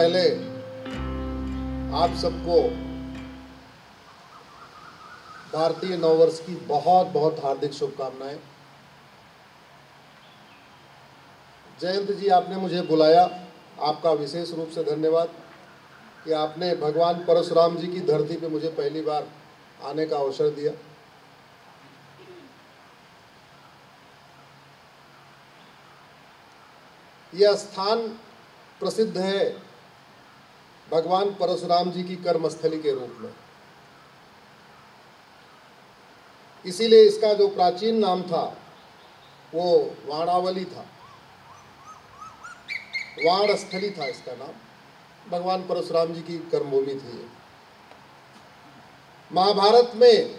पहले आप सबको भारतीय नववर्ष की बहुत बहुत हार्दिक शुभकामनाएं। जयंत जी, आपने मुझे बुलाया, आपका विशेष रूप से धन्यवाद कि आपने भगवान परशुराम जी की धरती पे मुझे पहली बार आने का अवसर दिया। यह स्थान प्रसिद्ध है भगवान परशुराम जी की कर्मस्थली के रूप में, इसीलिए इसका जो प्राचीन नाम था वो वाणावली था, वाणस्थली था इसका नाम। भगवान परशुराम जी की कर्मभूमि थी। महाभारत में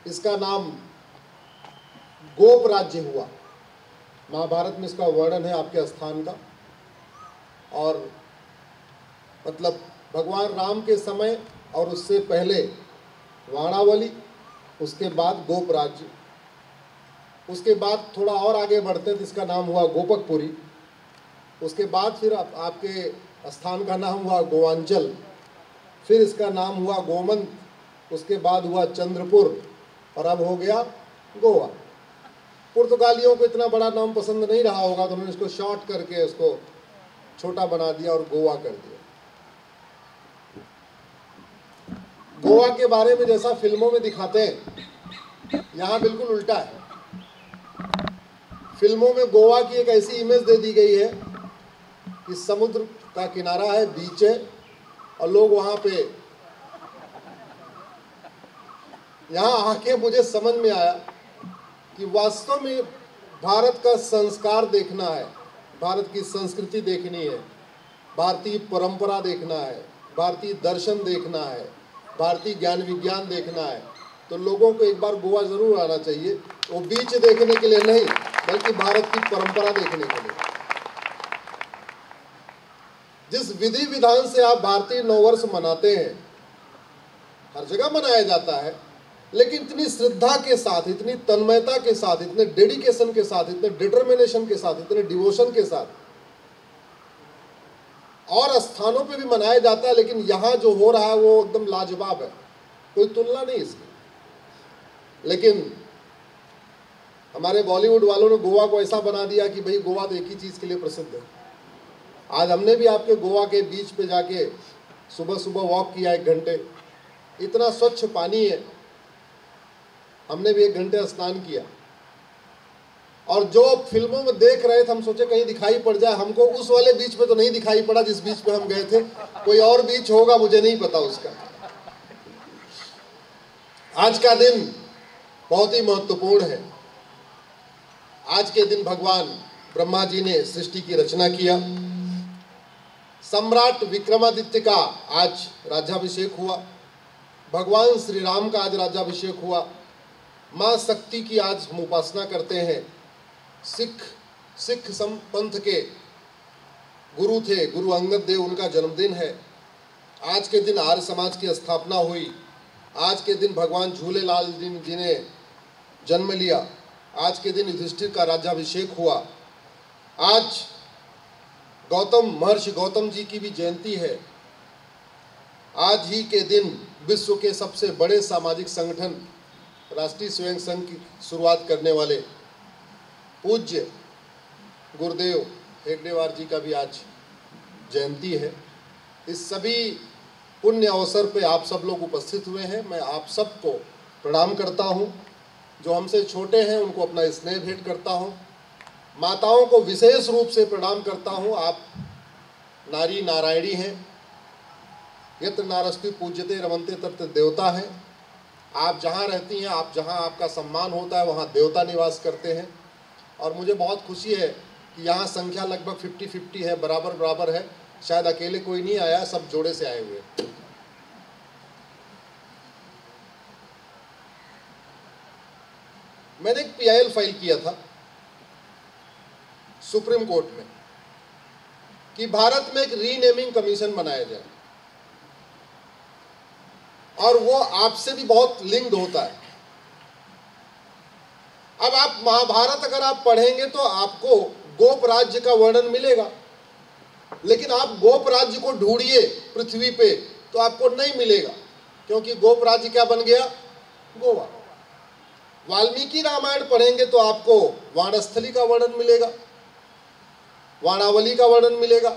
इसका नाम गोप राज्य हुआ। महाभारत में इसका वर्णन है आपके स्थान का, और मतलब भगवान राम के समय और उससे पहले वाणावली, उसके बाद गोप राज्य, उसके बाद थोड़ा और आगे बढ़ते तो इसका नाम हुआ गोपकपुरी, उसके बाद फिर आपके स्थान का नाम हुआ गोवांचल, फिर इसका नाम हुआ गोमंत, उसके बाद हुआ चंद्रपुर, और अब हो गया गोवा। पुर्तगालियों को इतना बड़ा नाम पसंद नहीं रहा होगा तो उन्होंने इसको शॉर्ट करके उसको छोटा बना दिया और गोवा कर दिया। गोवा के बारे में जैसा फिल्मों में दिखाते हैं, यहाँ बिल्कुल उल्टा है। फिल्मों में गोवा की एक ऐसी इमेज दे दी गई है कि समुद्र का किनारा है, बीच है, और लोग वहाँ पे, यहाँ आके मुझे समझ में आया कि वास्तव में भारत का संस्कार देखना है, भारत की संस्कृति देखनी है, भारतीय परंपरा देखना है, भारतीय दर्शन देखना है, भारतीय ज्ञान विज्ञान देखना है, तो लोगों को एक बार गोवा जरूर आना चाहिए। वो बीच देखने के लिए नहीं, बल्कि भारत की परंपरा देखने के लिए। जिस विधि विधान से आप भारतीय नववर्ष मनाते हैं, हर जगह मनाया जाता है, लेकिन इतनी श्रद्धा के साथ, इतनी तन्मयता के साथ, इतने डेडिकेशन के साथ, इतने डिटर्मिनेशन के साथ, इतने डिवोशन के साथ और स्थानों पे भी मनाया जाता है, लेकिन यहाँ जो हो रहा है वो एकदम लाजवाब है, कोई तुलना नहीं इसकी। लेकिन हमारे बॉलीवुड वालों ने गोवा को ऐसा बना दिया कि भाई गोवा तो एक ही चीज़ के लिए प्रसिद्ध है। आज हमने भी आपके गोवा के बीच पे जाके सुबह सुबह वॉक किया 1 घंटे, इतना स्वच्छ पानी है, हमने भी 1 घंटे स्नान किया। और जो फिल्मों में देख रहे थे, हम सोचे कहीं दिखाई पड़ जाए हमको, उस वाले बीच पे तो नहीं दिखाई पड़ा जिस बीच पे हम गए थे, कोई और बीच होगा, मुझे नहीं पता उसका। आज का दिन बहुत ही महत्वपूर्ण है। आज के दिन भगवान ब्रह्मा जी ने सृष्टि की रचना किया। सम्राट विक्रमादित्य का आज राज्याभिषेक हुआ, भगवान श्री राम का आज राज्याभिषेक हुआ, माँ शक्ति की आज हम उपासना करते हैं। सिख पंथ के गुरु थे गुरु अंगद देव, उनका जन्मदिन है। आज के दिन आर्य समाज की स्थापना हुई। आज के दिन भगवान झूलेलाल जी ने जन्म लिया। आज के दिन युधिष्ठिर का राज्याभिषेक हुआ। आज महर्षि गौतम जी की भी जयंती है। आज ही के दिन विश्व के सबसे बड़े सामाजिक संगठन राष्ट्रीय स्वयं संघ की शुरुआत करने वाले पूज्य गुरुदेव हेगडेवार जी का भी आज जयंती है। इस सभी पुण्य अवसर पे आप सब लोग उपस्थित हुए हैं। मैं आप सबको प्रणाम करता हूं। जो हमसे छोटे हैं उनको अपना स्नेह भेंट करता हूं। माताओं को विशेष रूप से प्रणाम करता हूं। आप नारी नारायणी हैं। यत्र नारस्ति पूज्यते रमन्ते तत्र देवता है। आप जहाँ रहती हैं, आप जहाँ आपका सम्मान होता है, वहाँ देवता निवास करते हैं। और मुझे बहुत खुशी है कि यहाँ संख्या लगभग 50-50 है, बराबर बराबर है। शायद अकेले कोई नहीं आया, सब जोड़े से आए हुए। मैंने एक PIL फाइल किया था सुप्रीम कोर्ट में कि भारत में एक रीनेमिंग कमीशन बनाया जाए, और वो आपसे भी बहुत लिंक्ड होता है। अब आप महाभारत अगर आप पढ़ेंगे तो आपको गोप राज्य का वर्णन मिलेगा। लेकिन आप गोप राज्य को ढूंढिए पृथ्वी पे तो आपको नहीं मिलेगा, क्योंकि गोप राज्य क्या बन गया? गोवा। वाल्मीकि रामायण पढ़ेंगे तो आपको वाणस्थली का वर्णन मिलेगा, वाणावली का वर्णन मिलेगा,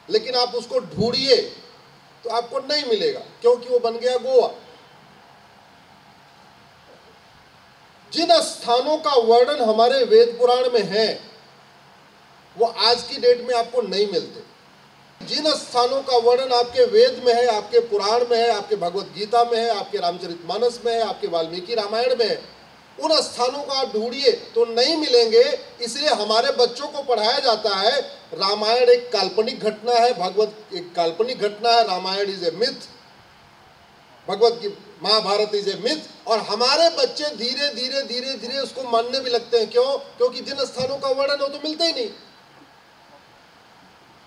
लेकिन आप उसको ढूंढिए तो आपको नहीं मिलेगा, क्योंकि वो बन गया गोवा। जिन स्थानों का वर्णन हमारे वेद पुराण में है वो आज की डेट में आपको नहीं मिलते। जिन स्थानों का वर्णन आपके वेद में है, आपके पुराण में है, आपके भगवत गीता में है, आपके रामचरितमानस में है, आपके वाल्मीकि रामायण में है, उन स्थानों को आप ढूंढिए तो नहीं मिलेंगे। इसलिए हमारे बच्चों को पढ़ाया जाता है रामायण एक काल्पनिक घटना है, भगवत एक काल्पनिक घटना है, रामायण इज ए मिथ, भगवत की महाभारत इज ए मिथ। और हमारे बच्चे धीरे धीरे धीरे धीरे उसको मानने भी लगते हैं। क्यों? क्योंकि जिन स्थानों का वर्णन हो तो मिलते ही नहीं।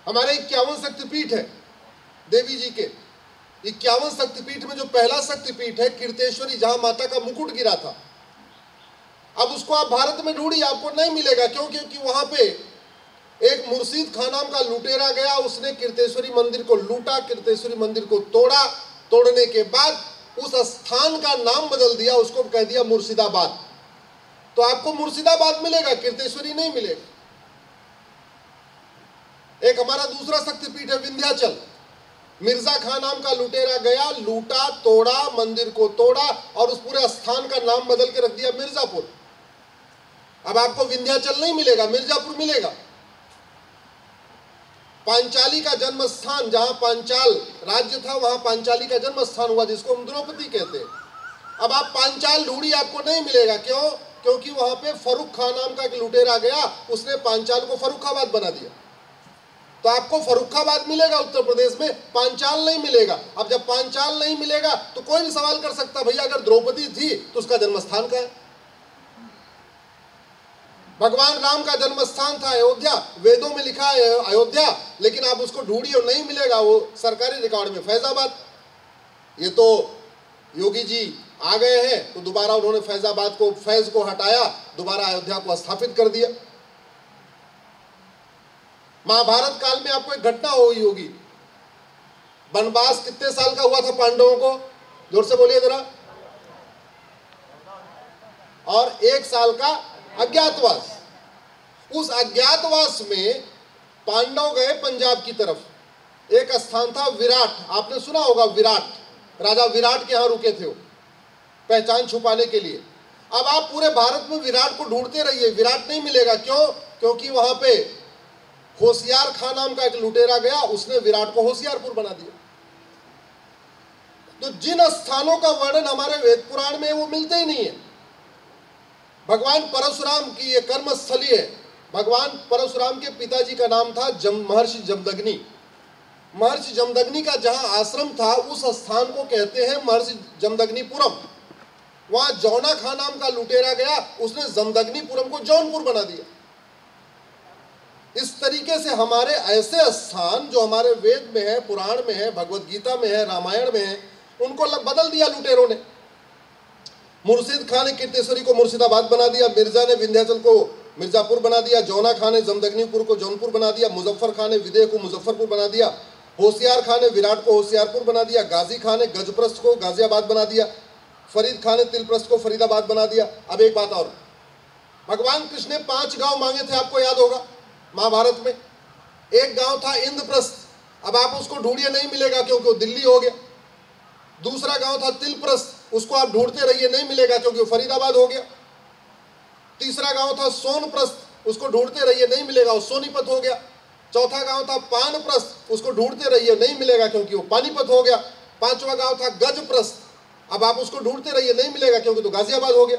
हमारे 51 शक्तिपीठ है देवी जी के। 51 शक्तिपीठ में जो पहला शक्तिपीठ है कीर्तेश्वरी, जहां माता का मुकुट गिरा था, अब उसको आप भारत में ढूंढिए आपको नहीं मिलेगा। क्यों? क्योंकि वहां पे एक मुर्शीद खान नाम का लुटेरा गया, उसने कीर्तेश्वरी मंदिर को लूटा, कीर्तेश्वरी मंदिर को तोड़ा, तोड़ने के बाद उस स्थान का नाम बदल दिया, उसको कह दिया मुर्शिदाबाद। तो आपको मुर्शिदाबाद मिलेगा, कीर्तेश्वरी नहीं मिलेगा। एक हमारा दूसरा शक्तिपीठ है विंध्याचल। मिर्जा खान नाम का लुटेरा गया, लूटा, तोड़ा, मंदिर को तोड़ा और उस पूरे स्थान का नाम बदल के रख दिया मिर्जापुर। अब आपको विंध्याचल नहीं मिलेगा, मिर्जापुर मिलेगा। पांचाली का जन्म स्थान, जहां पांचाल राज्य था वहां पांचाली का जन्म स्थान हुआ, जिसको हम द्रौपदी कहते हैं। अब आप पांचाल ढूंढिए आपको नहीं मिलेगा। क्यों? क्योंकि वहां पे फर्रुख खान नाम का एक लुटेरा गया, उसने पांचाल को फर्रुखाबाद बना दिया। तो आपको फर्रुखाबाद मिलेगा उत्तर प्रदेश में, पांचाल नहीं मिलेगा। अब जब पांचाल नहीं मिलेगा तो कोई भी सवाल कर सकता, भैया अगर द्रौपदी थी तो उसका जन्म स्थान कहाँ है? भगवान राम का जन्म स्थान था अयोध्या, वेदों में लिखा है अयोध्या, लेकिन आप उसको ढूंढिए और नहीं मिलेगा, वो सरकारी रिकॉर्ड में फैजाबाद। ये तो योगी जी आ गए हैं तो दोबारा उन्होंने फैजाबाद को, फैज को हटाया, दोबारा अयोध्या को स्थापित कर दिया। महाभारत काल में आपको एक घटना हुई होगी, वनवास कितने साल का हुआ था पांडवों को? जोर से बोलिए जरा। और 1 साल का अज्ञातवास। उस अज्ञातवास में पांडव गए पंजाब की तरफ। एक स्थान था विराट, आपने सुना होगा विराट, राजा विराट के यहां रुके थे वो पहचान छुपाने के लिए। अब आप पूरे भारत में विराट को ढूंढते रहिए, विराट नहीं मिलेगा। क्यों? क्योंकि वहां पे होशियार खान नाम का एक लुटेरा गया, उसने विराट को होशियारपुर बना दिया। तो जिन स्थानों का वर्णन हमारे वेद पुराण में वो मिलते ही नहीं है। भगवान परशुराम की ये कर्मस्थली है। भगवान परशुराम के पिताजी का नाम था महर्षि जमदग्नि। महर्षि जमदग्नि का जहां आश्रम था उस स्थान को कहते हैं महर्षि जमदग्निपुरम। वहां जौना खान नाम का लुटेरा गया, उसने जमदग्निपुरम को जौनपुर बना दिया। इस तरीके से हमारे ऐसे स्थान जो हमारे वेद में है, पुराण में है, भगवत गीता में है, रामायण में है, उनको बदल दिया लुटेरों ने। मुर्शिद खान ने कीर्तेश्वरी को मुर्शिदाबाद बना दिया, मिर्जा ने विंध्याचल को मिर्जापुर बना दिया, जौना खान ने जमदग्निपुर को जौनपुर बना दिया, मुजफ्फर खान ने विदेह को मुजफ्फरपुर बना दिया, होशियार खान ने विराट को होशियारपुर बना दिया, गाजी खान ने गजप्रस्थ को गाजियाबाद बना दिया, फरीद खान ने तिलप्रस्थ को फरीदाबाद बना दिया। अब एक बात और, भगवान कृष्ण ने 5 गांव मांगे थे, आपको याद होगा महाभारत में। एक गांव था इंद्रप्रस्थ, अब आप उसको ढूंढिए नहीं मिलेगा क्योंकि वो दिल्ली हो गया। दूसरा गांव था तिलप्रस्थ, उसको आप ढूंढते रहिए नहीं मिलेगा क्योंकि वो फरीदाबाद हो गया। तीसरा गांव था सोनप्रस्थ, उसको ढूंढते रहिए नहीं मिलेगा, वो सोनीपत हो गया। चौथा गांव था पानप्रस्थ, उसको ढूंढते रहिए नहीं मिलेगा क्योंकि वो पानीपत हो गया। 5वां गांव था गजप्रस्थ, अब आप उसको ढूंढते रहिए नहीं मिलेगा क्योंकि तो गाजियाबाद हो गया।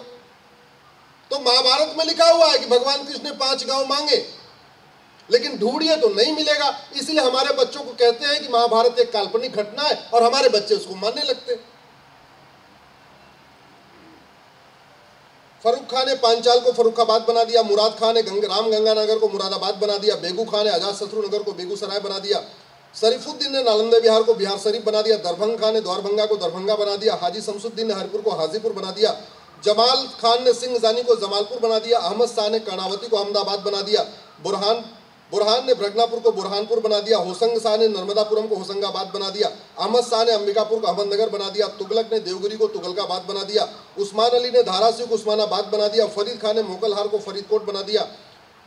तो महाभारत में लिखा हुआ है कि भगवान कृष्ण ने 5 गांव मांगे, लेकिन ढूंढिए तो नहीं मिलेगा। इसलिए हमारे बच्चों को कहते हैं कि महाभारत एक काल्पनिक घटना है और हमारे बच्चे उसको मानने लगते हैं। फर्रुख खान ने पांचाल को फर्रुखाबाद बना दिया, मुराद खान ने रामगंगा नगर को मुरादाबाद बना दिया, बेगू खान ने अजातशत्रु नगर को बेगूसराय बना दिया, शरीफुद्दीन ने नालंदा बिहार को बिहार शरीफ बना दिया, दरभंगा खान ने द्वारभंगा को दरभंगा बना दिया, हाजी शमसुद्दीन ने हरिपुर को हाजीपुर बना दिया, जमाल खान ने सिंह जानी को जमालपुर बना दिया, अहमद शाह ने कर्णावती को अहमदाबाद बना दिया, बुरहान बुरहान ने भ्रगनापुर को बुरहानपुर बना दिया, होशंग शाह ने नर्मदापुरम को होशंगाबाद बना दिया, अहमद शाह ने अंबिकापुर को अहमदनगर बना दिया, तुगलक ने देवगिरी को तुगलकाबाद बना दिया, उस्मान अली ने धाराशिव को उस्मानाबाद बना दिया, फरीद खान ने मोकलहार को फरीदकोट बना दिया,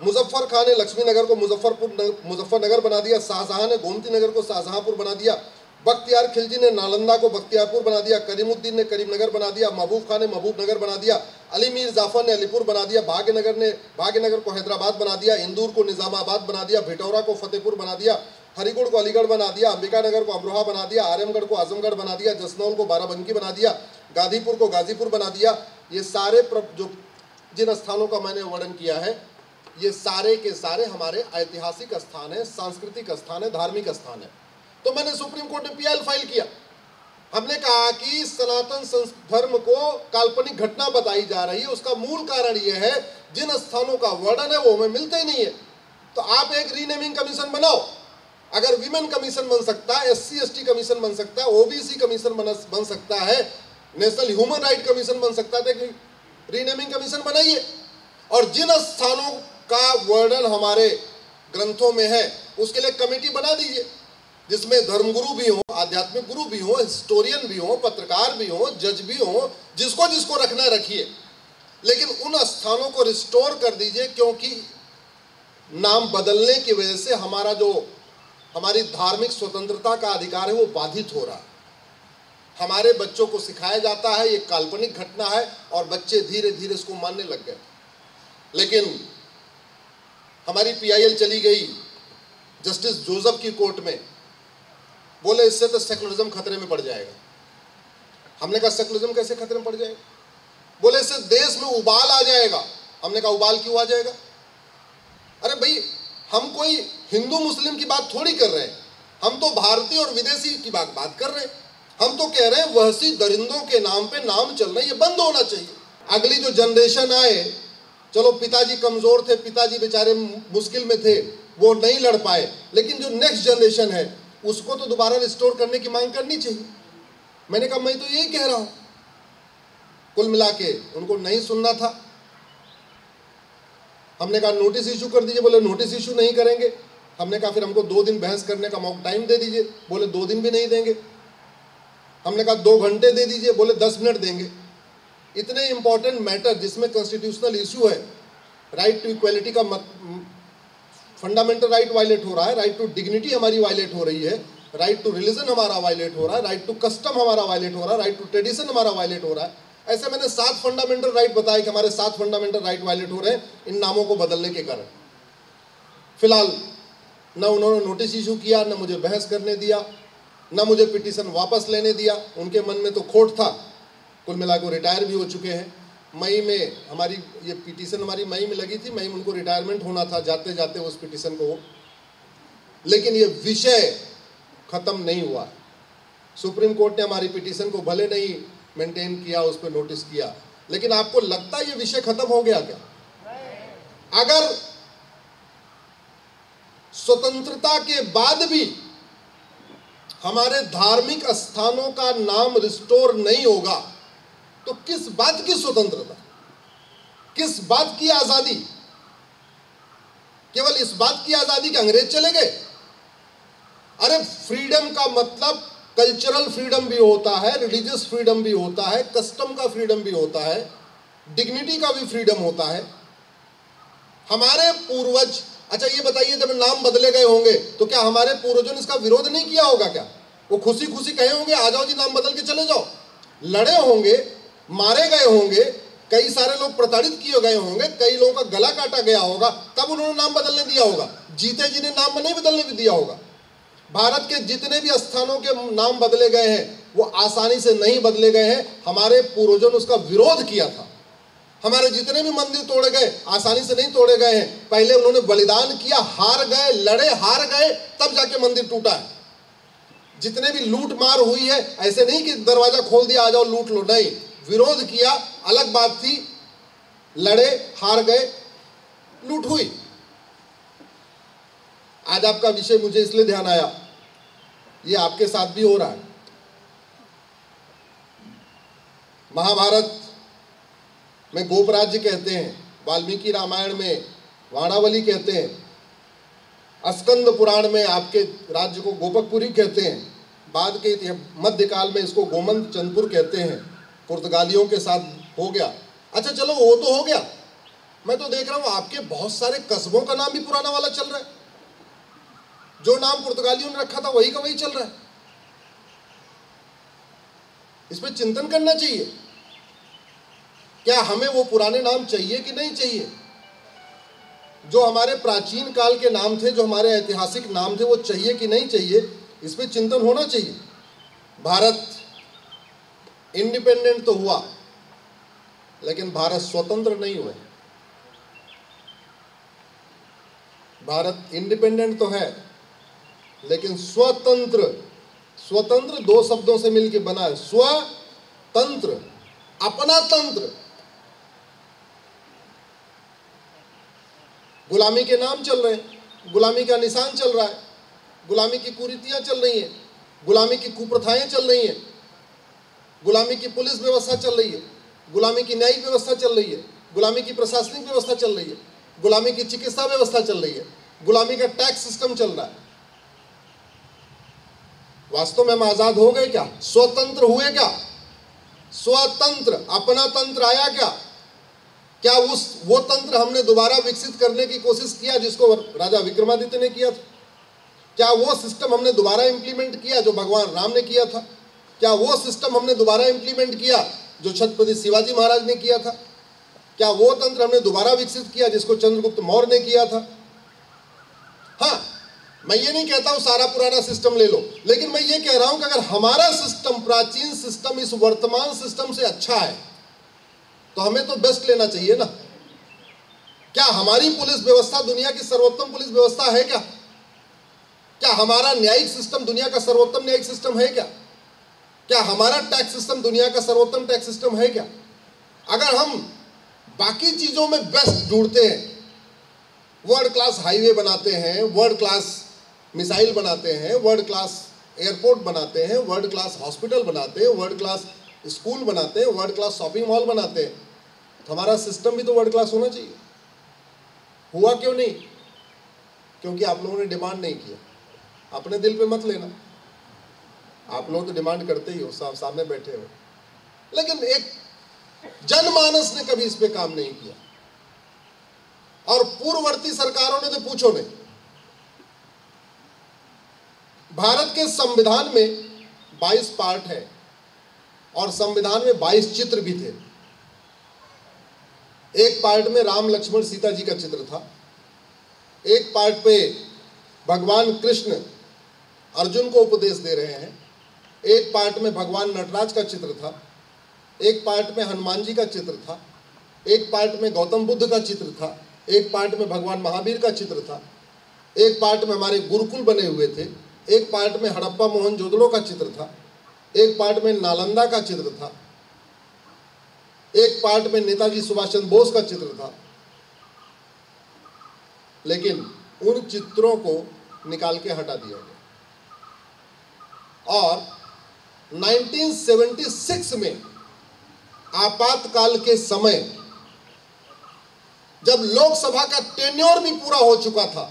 मुजफ्फर खान ने लक्ष्मीनगर को मुजफ्फरनगर बना दिया, शाहजहां ने गोमती नगर को शाहजहांपुर बना दिया, बख्तियार खिलजी ने नालंदा को बख्तियारपुर बना दिया, करीमुद्दीन ने करीमनगर बना दिया, महबूब खान ने महबूबनगर बना दिया, अली मीर जाफर ने अलीपुर बना दिया, भाग्यनगर को हैदराबाद बना दिया, इंदौर को निजामाबाद बना दिया, भिटौरा को फतेहपुर बना दिया, हरिगढ़ को अलीगढ़ बना दिया, अंबिकानगर को अमरोहा बना दिया, आजमगढ़ को आजमगढ़ बना दिया, जसनौल को बाराबंकी बना दिया, गाजीपुर को गाजीपुर बना दिया। ये सारे जो जिन स्थानों का मैंने वर्णन किया है, ये सारे के सारे हमारे ऐतिहासिक स्थान है, सांस्कृतिक स्थान है, धार्मिक स्थान है। तो मैंने सुप्रीम कोर्ट में पीआईएल फाइल किया। हमने कहा कि सनातन धर्म को काल्पनिक घटना बताई जा रही है, उसका मूल कारण यह है जिन स्थानों का वर्णन है वो हमें मिलते ही नहीं है। तो आप एक रीनेमिंग कमीशन बनाओ। अगर विमेन कमीशन बन सकता है, SC ST कमीशन बन सकता है, OBC कमीशन बन सकता है, नेशनल ह्यूमन राइट कमीशन बन सकता है, तो रीनेमिंग कमीशन बनाइए। और जिन स्थानों का वर्णन हमारे ग्रंथों में है उसके लिए कमेटी बना दीजिए, जिसमें धर्मगुरु भी हो, आध्यात्मिक गुरु भी हो, हिस्टोरियन भी हो, पत्रकार भी हो, जज भी हो, जिसको जिसको रखना रखिए, लेकिन उन स्थानों को रिस्टोर कर दीजिए, क्योंकि नाम बदलने की वजह से हमारी धार्मिक स्वतंत्रता का अधिकार है वो बाधित हो रहा है। हमारे बच्चों को सिखाया जाता है ये काल्पनिक घटना है और बच्चे धीरे धीरे इसको मानने लग गए। लेकिन हमारी PIL चली गई जस्टिस जोसेफ की कोर्ट में, बोले इससे तो सेकुलरिज्म खतरे में पड़ जाएगा। हमने कहा सेकुलरिज्म कैसे खतरे में पड़ जाएगा? बोले इससे देश में उबाल आ जाएगा। हमने कहा उबाल क्यों आ जाएगा? अरे भाई, हम कोई हिंदू मुस्लिम की बात थोड़ी कर रहे हैं, हम तो भारतीय और विदेशी की बात कर रहे हैं। हम तो कह रहे हैं वहशी दरिंदों के नाम पे नाम चल रहे हैं, ये बंद होना चाहिए। अगली जो जनरेशन आए, चलो पिताजी कमजोर थे, पिताजी बेचारे मुश्किल में थे, वो नहीं लड़ पाए, लेकिन जो नेक्स्ट जनरेशन है उसको तो दोबारा रिस्टोर करने की मांग करनी चाहिए। मैंने कहा मैं तो यही कह रहा हूं। कुल मिला के उनको नहीं सुनना था। हमने कहा नोटिस इशू कर दीजिए, बोले नोटिस इशू नहीं करेंगे। हमने कहा फिर हमको 2 दिन बहस करने का मौका टाइम दे दीजिए, बोले 2 दिन भी नहीं देंगे। हमने कहा 2 घंटे दे दीजिए, बोले 10 मिनट देंगे। इतने इंपॉर्टेंट मैटर जिसमें कॉन्स्टिट्यूशनल इशू है, राइट टू इक्वालिटी का फंडामेंटल राइट वायलेट हो रहा है, राइट टू डिग्निटी हमारी वायलेट हो रही है, राइट टू रिलीजन हमारा वायलेट हो रहा है, राइट टू कस्टम हमारा वायलेट हो रहा है, राइट टू ट्रेडिशन हमारा वायलेट हो रहा है। ऐसे मैंने 7 फंडामेंटल राइट बताए कि हमारे 7 फंडामेंटल राइट वायलेट हो रहे हैं इन नामों को बदलने के कारण। फिलहाल न उन्होंने नोटिस इशू किया, न मुझे बहस करने दिया, न मुझे पिटीशन वापस लेने दिया। उनके मन में तो खोट था। कुल मिलाकर रिटायर भी हो चुके हैं। मई में हमारी ये पिटीशन हमारी मई में लगी थी, मई में उनको रिटायरमेंट होना था जाते जाते उस पिटीशन को, लेकिन ये विषय खत्म नहीं हुआ। सुप्रीम कोर्ट ने हमारी पिटीशन को भले नहीं मेंटेन किया, उस पर नोटिस किया, लेकिन आपको लगता है ये विषय खत्म हो गया क्या? अगर स्वतंत्रता के बाद भी हमारे धार्मिक स्थानों का नाम रिस्टोर नहीं होगा तो किस बात की स्वतंत्रता, किस बात की आजादी? केवल इस बात की आजादी कि अंग्रेज चले गए? अरे फ्रीडम का मतलब कल्चरल फ्रीडम भी होता है, रिलीजियस फ्रीडम भी होता है, कस्टम का फ्रीडम भी होता है, डिग्निटी का भी फ्रीडम होता है। हमारे पूर्वज, अच्छा ये बताइए, जब नाम बदले गए होंगे तो क्या हमारे पूर्वजों ने इसका विरोध नहीं किया होगा? क्या वो खुशी खुशी कहे होंगे आ जाओ जी नाम बदल के चले जाओ? लड़े होंगे, मारे गए होंगे, कई सारे लोग प्रताड़ित किए गए होंगे, कई लोगों का गला काटा गया होगा, तब उन्होंने नाम बदलने दिया होगा। जीते जी ने नाम नहीं बदलने भी दिया होगा। भारत के जितने भी स्थानों के नाम बदले गए हैं वो आसानी से नहीं बदले गए हैं, हमारे पूर्वजों ने उसका विरोध किया था। हमारे जितने भी मंदिर तोड़े गए आसानी से नहीं तोड़े गए हैं, पहले उन्होंने बलिदान किया, हार गए, लड़े, हार गए, तब जाके मंदिर टूटा है। जितने भी लूट मार हुई है, ऐसे नहीं कि दरवाजा खोल दिया आ जाओ लूट लो, नहीं, विरोध किया, अलग बात थी, लड़े, हार गए, लूट हुई। आज आपका विषय मुझे इसलिए ध्यान आया, ये आपके साथ भी हो रहा है। महाभारत में गोप राज्य कहते हैं, वाल्मीकि रामायण में वाणावली कहते हैं, स्कंद पुराण में आपके राज्य को गोपकपुरी कहते हैं, बाद के मध्यकाल में इसको गोमंत चंदपुर कहते हैं, पुर्तगालियों के साथ हो गया। अच्छा चलो वो तो हो गया, मैं तो देख रहा हूं आपके बहुत सारे कस्बों का नाम भी पुराना वाला चल रहा है, जो नाम पुर्तगालियों ने रखा था वही का वही चल रहा है। इस पर चिंतन करना चाहिए, क्या हमें वो पुराने नाम चाहिए कि नहीं चाहिए? जो हमारे प्राचीन काल के नाम थे, जो हमारे ऐतिहासिक नाम थे, वो चाहिए कि नहीं चाहिए, इस पर चिंतन होना चाहिए। भारत इंडिपेंडेंट तो हुआ, लेकिन भारत स्वतंत्र नहीं हुए। भारत इंडिपेंडेंट तो है, लेकिन स्वतंत्र, स्वतंत्र दो शब्दों से मिलकर बना है, स्वतंत्र, अपना तंत्र। गुलामी के नाम चल रहे हैं, गुलामी का निशान चल रहा है, गुलामी की कुरीतियां चल रही हैं, गुलामी की कुप्रथाएं चल रही हैं, गुलामी की पुलिस व्यवस्था चल रही है, गुलामी की न्यायिक व्यवस्था चल रही है, गुलामी की प्रशासनिक व्यवस्था चल रही है, गुलामी की चिकित्सा व्यवस्था चल रही है, गुलामी का टैक्स सिस्टम चल रहा है। वास्तव में हम आजाद हो गए क्या? स्वतंत्र हुए क्या? स्वतंत्र, अपना तंत्र आया क्या? क्या वो तंत्र हमने दोबारा विकसित करने की कोशिश किया जिसको राजा विक्रमादित्य ने किया था? क्या वो सिस्टम हमने दोबारा इंप्लीमेंट किया जो भगवान राम ने किया था? क्या वो सिस्टम हमने दोबारा इंप्लीमेंट किया जो छत्रपति शिवाजी महाराज ने किया था? क्या वो तंत्र हमने दोबारा विकसित किया जिसको चंद्रगुप्त मौर्य ने किया था? हाँ, मैं ये नहीं कहता हूं सारा पुराना सिस्टम ले लो, लेकिन मैं ये कह रहा हूं कि अगर हमारा सिस्टम, प्राचीन सिस्टम इस वर्तमान सिस्टम से अच्छा है तो हमें तो बेस्ट लेना चाहिए ना। क्या हमारी पुलिस व्यवस्था दुनिया की सर्वोत्तम पुलिस व्यवस्था है क्या? क्या हमारा न्यायिक सिस्टम दुनिया का सर्वोत्तम न्यायिक सिस्टम है क्या? क्या हमारा टैक्स सिस्टम दुनिया का सर्वोत्तम टैक्स सिस्टम है क्या? अगर हम बाकी चीजों में बेस्ट ढूंढते हैं, वर्ल्ड क्लास हाईवे बनाते हैं, वर्ल्ड क्लास मिसाइल बनाते हैं, वर्ल्ड क्लास एयरपोर्ट बनाते हैं, वर्ल्ड क्लास हॉस्पिटल बनाते हैं, वर्ल्ड क्लास स्कूल बनाते हैं, वर्ल्ड क्लास शॉपिंग मॉल बनाते हैं, तो हमारा सिस्टम भी तो वर्ल्ड क्लास होना चाहिए। हुआ क्यों नहीं? क्योंकि आप लोगों ने डिमांड नहीं किया। अपने दिल पे मत लेना, आप लोग तो डिमांड करते ही हो, सामने बैठे हो, लेकिन एक जनमानस ने कभी इस पे काम नहीं किया। और पूर्ववर्ती सरकारों ने तो पूछो नहीं। भारत के संविधान में 22 पार्ट है और संविधान में 22 चित्र भी थे। एक पार्ट में राम लक्ष्मण सीता जी का चित्र था, एक पार्ट पे भगवान कृष्ण अर्जुन को उपदेश दे रहे हैं, एक पार्ट में भगवान नटराज का चित्र था, एक पार्ट में हनुमान जी का चित्र था, एक पार्ट में गौतम बुद्ध का चित्र था, एक पार्ट में भगवान महावीर का चित्र था, एक पार्ट में हमारे गुरुकुल बने हुए थे, एक पार्ट में हड़प्पा मोहनजोदड़ो का चित्र था, एक पार्ट में नालंदा का चित्र था, एक पार्ट में नेताजी सुभाष चंद्र बोस का चित्र था। लेकिन उन चित्रों को निकाल के हटा दिया गया और 1976 में आपातकाल के समय जब लोकसभा का टेन्योर भी पूरा हो चुका था,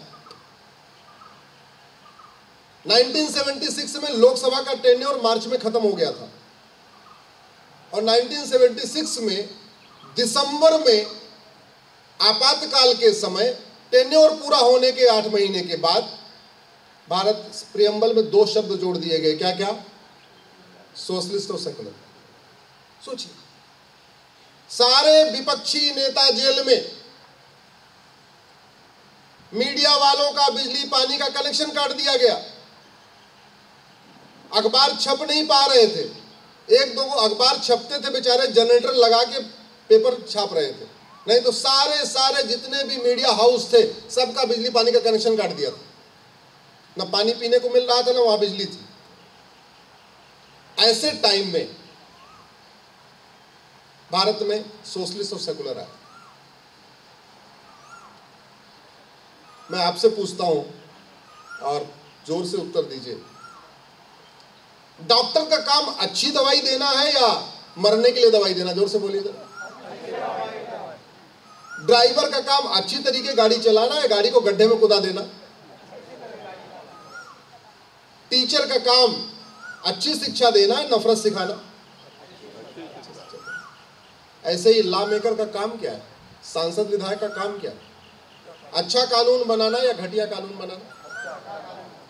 1976 में लोकसभा का टेन्योर मार्च में खत्म हो गया था और 1976 में दिसंबर में आपातकाल के समय टेन्योर पूरा होने के 8 महीने के बाद भारत प्रियम्बल में 2 शब्द जोड़ दिए गए। क्या क्या? सोशलिस्ट और सेकुलर। सोचिए, सारे विपक्षी नेता जेल में, मीडिया वालों का बिजली पानी का कनेक्शन काट दिया गया, अखबार छप नहीं पा रहे थे, 1-2 अखबार छपते थे, बेचारे जनरेटर लगा के पेपर छाप रहे थे, नहीं तो सारे जितने भी मीडिया हाउस थे सबका बिजली पानी का कनेक्शन काट दिया था। ना पानी पीने को मिल रहा था, ना वहां बिजली थी। ऐसे टाइम में भारत में सोशलिस्ट और सेकुलर आया। मैं आपसे पूछता हूं और जोर से उत्तर दीजिए, डॉक्टर का काम अच्छी दवाई देना है या मरने के लिए दवाई देना? जोर से बोलिए। ड्राइवर का काम अच्छी तरीके गाड़ी चलाना है, गाड़ी को गड्ढे में कुदा देना? टीचर का काम अच्छी शिक्षा देना है, नफरत सिखाना? ऐसे ही लॉ मेकर का काम क्या है, सांसद विधायक का काम क्या है? अच्छा कानून बनाना या घटिया कानून बनाना?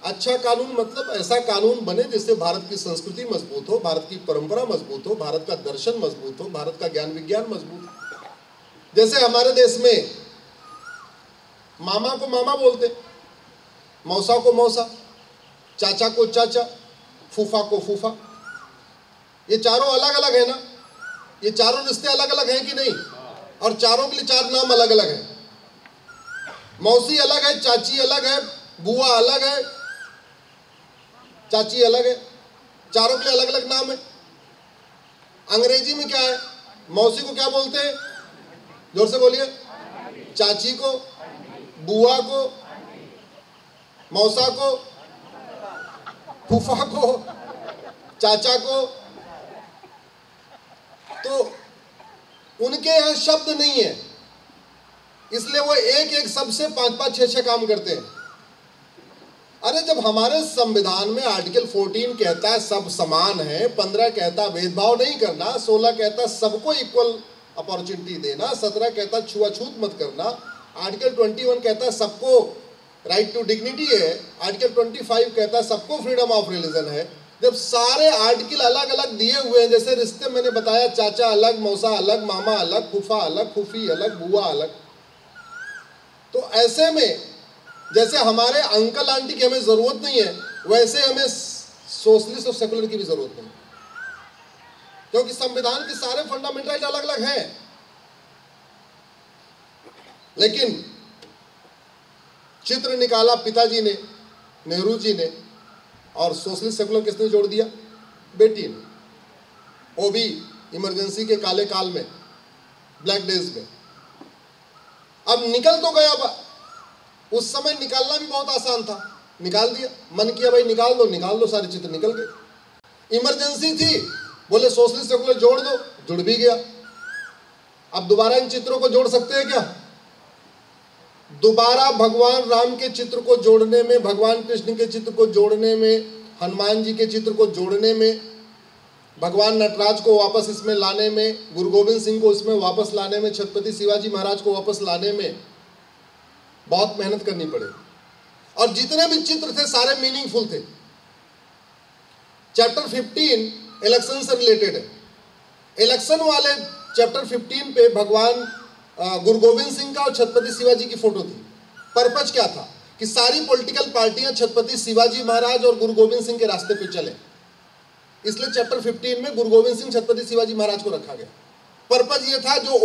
अच्छा कानून मतलब ऐसा कानून बने जिससे भारत की संस्कृति मजबूत हो, भारत की परंपरा मजबूत हो, भारत का दर्शन मजबूत हो, भारत का ज्ञान विज्ञान मजबूत हो। जैसे हमारे देश में मामा को मामा बोलते, मौसा को मौसा, चाचा को चाचा, फूफा को फूफा। ये चारों अलग अलग है ना? ये चारों रिश्ते अलग अलग हैं कि नहीं? और चारों के लिए चार नाम अलग अलग हैं। मौसी अलग है, चाची अलग है, बुआ अलग है, चाची अलग है, चारों के लिए अलग अलग नाम है। अंग्रेजी में क्या है? मौसी को क्या बोलते हैं? जोर से बोलिए। चाची को, बुआ को, मौसा को, फूफा को, चाचा को। तो उनके यहां शब्द नहीं है, इसलिए वो एक एक शब्द से 5-5, 6-6 काम करते हैं। अरे जब हमारे संविधान में आर्टिकल 14 कहता है सब समान है, 15 कहता है भेदभाव नहीं करना, 16 कहता है सबको इक्वल अपॉर्चुनिटी देना, 17 कहता है छुआछूत मत करना, आर्टिकल 21 कहता है सबको राइट टू डिग्निटी है, आर्टिकल 25 कहता है सबको फ्रीडम ऑफ रिलीजन है। जब सारे आर्टिकल अलग अलग दिए हुए हैं, जैसे रिश्ते मैंने बताया, चाचा अलग, मौसा अलग, मामा अलग, फूफा अलग, फूफी अलग, बुआ अलग, तो ऐसे में जैसे हमारे अंकल आंटी की हमें जरूरत नहीं है, वैसे हमें सोशलिस्ट और सेकुलर की भी जरूरत नहीं, क्योंकि संविधान के सारे फंडामेंटल राइट अलग अलग हैं। लेकिन चित्र निकाला पिताजी ने, नेहरू जी ने, और सोशलिस्ट सेकुलर किसने जोड़ दिया? बेटी ने, वो भी इमरजेंसी के काले काल में, ब्लैक डेज में। अब निकल तो गया, उस समय निकालना भी बहुत आसान था, निकाल दिया, मन किया भाई निकाल दो, सारे चित्र निकल गए। इमरजेंसी थी, बोले सोशलिस्ट सेकुलर जोड़ दो, जुड़ भी गया। अब दोबारा इन चित्रों को जोड़ सकते हैं क्या? दोबारा भगवान राम के चित्र को जोड़ने में, भगवान कृष्ण के चित्र को जोड़ने में, हनुमान जी के चित्र को जोड़ने में, भगवान नटराज को वापस इसमें लाने में, गुरु गोविंद सिंह को इसमें वापस लाने में, छत्रपति शिवाजी महाराज को वापस लाने में बहुत मेहनत करनी पड़ेगी। और जितने भी चित्र थे सारे मीनिंगफुल थे। चैप्टर 15 इलेक्शन से रिलेटेड है। इलेक्शन वाले चैप्टर 15 पे भगवान गुरु गोविंद सिंह का और छत्रपति शिवाजी की फोटो थी। पर्पज क्या था? कि सारी पॉलिटिकल पार्टियां छत्रपति शिवाजी महाराज और गुरु गोविंद सिंह के रास्ते पे चले, इसलिए चैप्टर 15 में गुरु गोविंद सिंह, छत्रपति शिवाजी महाराज को रखा गया। पर्पज ये था, जो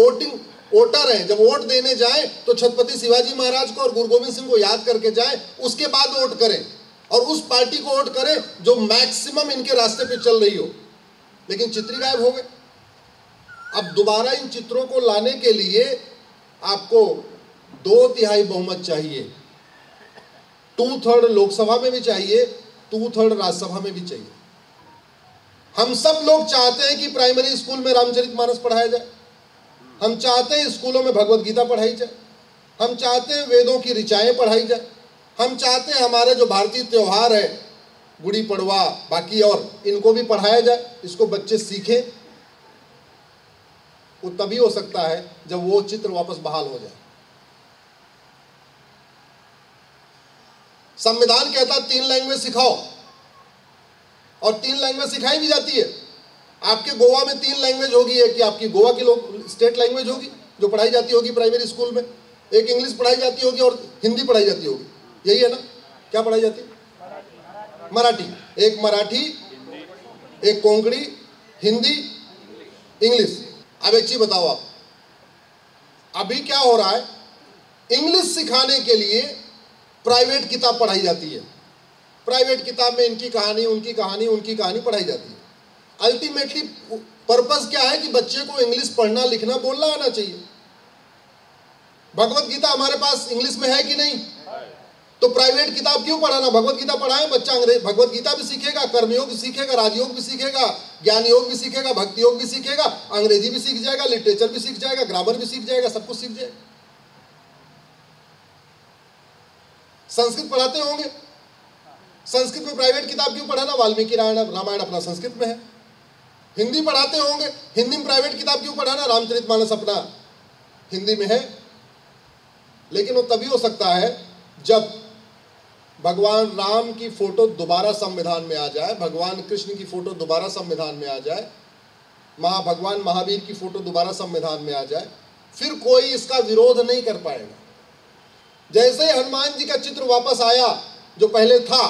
वोटर हैं जब वोट देने जाए तो छत्रपति शिवाजी महाराज को और गुरु गोविंद सिंह को याद करके जाए, उसके बाद वोट करें और उस पार्टी को वोट करें जो मैक्सिमम इनके रास्ते पे चल रही हो। लेकिन चित्र गायब हो गए। अब दोबारा इन चित्रों को लाने के लिए आपको 2/3 बहुमत चाहिए, 2/3 लोकसभा में भी चाहिए, 2/3 राज्यसभा में भी चाहिए। हम सब लोग चाहते हैं कि प्राइमरी स्कूल में रामचरितमानस पढ़ाया जाए, हम चाहते हैं स्कूलों में भगवत गीता पढ़ाई जाए, हम चाहते हैं वेदों की ऋचाएं पढ़ाई जाए, हम चाहते हैं हमारे जो भारतीय त्योहार है, गुड़ी पड़वा, बाकी और, इनको भी पढ़ाया जाए, इसको बच्चे सीखें। वो तभी हो सकता है जब वो चित्र वापस बहाल हो जाए। संविधान कहता है 3 लैंग्वेज सिखाओ, और 3 लैंग्वेज सिखाई भी जाती है। आपके गोवा में 3 लैंग्वेज होगी, एक कि आपकी गोवा की लोग स्टेट लैंग्वेज होगी जो पढ़ाई जाती होगी प्राइमरी स्कूल में, एक इंग्लिश पढ़ाई जाती होगी और हिंदी पढ़ाई जाती होगी, यही है ना? क्या पढ़ाई जाती है? मराठी। एक मराठी, एक कोंकणी, हिंदी, इंग्लिश। अब एक चीज बताओ, आप अभी क्या हो रहा है? इंग्लिश सिखाने के लिए प्राइवेट किताब पढ़ाई जाती है। प्राइवेट किताब में इनकी कहानी, उनकी कहानी, उनकी कहानी पढ़ाई जाती है। अल्टीमेटली पर्पस क्या है? कि बच्चे को इंग्लिश पढ़ना, लिखना, बोलना आना चाहिए। भगवत गीता हमारे पास इंग्लिश में है कि नहीं? तो प्राइवेट किताब क्यों पढ़ाना? भगवत गीता पढ़ाएं, बच्चा अंग्रेज भगवत गीता भी सीखेगा, कर्मयोग भी सीखेगा, राजयोग भी सीखेगा, ज्ञान योग भी सीखेगा, भक्ति योग भी सीखेगा, अंग्रेजी भी सीख जाएगा, लिटरेचर भी सीख जाएगा, ग्रामर भी सीख जाएगा, सब कुछ सीख जाएगा। संस्कृत पढ़ाते होंगे, संस्कृत में प्राइवेट किताब क्यों पढ़ाना? वाल्मीकि रामायण अपना संस्कृत में है। हिंदी पढ़ाते होंगे, हिंदी में प्राइवेट किताब क्यों पढ़ाना? रामचरितमानस अपना हिंदी में है। लेकिन वो तभी हो सकता है जब भगवान राम की फोटो दोबारा संविधान में आ जाए, भगवान कृष्ण की फोटो दोबारा संविधान में आ जाए, भगवान महावीर की फोटो दोबारा संविधान में आ जाए, फिर कोई इसका विरोध नहीं कर पाएगा। जैसे ही हनुमान जी का चित्र वापस आया जो पहले था,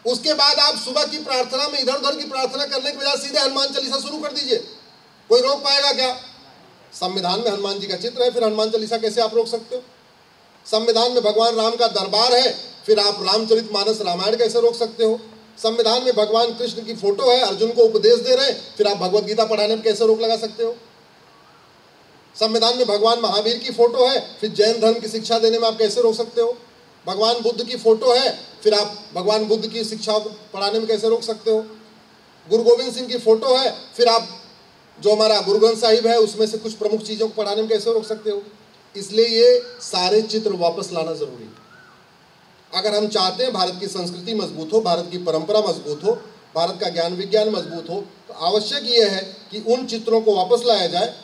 उसके बाद आप सुबह की प्रार्थना में इधर उधर की प्रार्थना करने के बजाय सीधे हनुमान चालीसा शुरू कर दीजिए, कोई रोक पाएगा क्या? संविधान में हनुमान जी का चित्र है, फिर हनुमान चालीसा कैसे आप रोक सकते हो? संविधान में भगवान राम का दरबार है, फिर आप रामचरितमानस रामायण कैसे रोक सकते हो? संविधान में भगवान कृष्ण की फोटो है, अर्जुन को उपदेश दे रहे हैं, फिर आप भगवत गीता पढ़ाने में कैसे रोक लगा सकते हो? संविधान में भगवान महावीर की फोटो है, फिर जैन धर्म की शिक्षा देने में आप कैसे रोक सकते हो? भगवान बुद्ध की फोटो है, फिर आप भगवान बुद्ध की शिक्षा पढ़ाने में कैसे रोक सकते हो? गुरु गोविंद सिंह की फोटो है, फिर आप जो हमारा गुरु ग्रंथ साहिब है उसमें से कुछ प्रमुख चीज़ों को पढ़ाने में कैसे रोक सकते हो? इसलिए ये सारे चित्र वापस लाना जरूरी है। अगर हम चाहते हैं भारत की संस्कृति मजबूत हो, भारत की परंपरा मजबूत हो, भारत का ज्ञान विज्ञान मजबूत हो, तो आवश्यक ये है कि उन चित्रों को वापस लाया जाए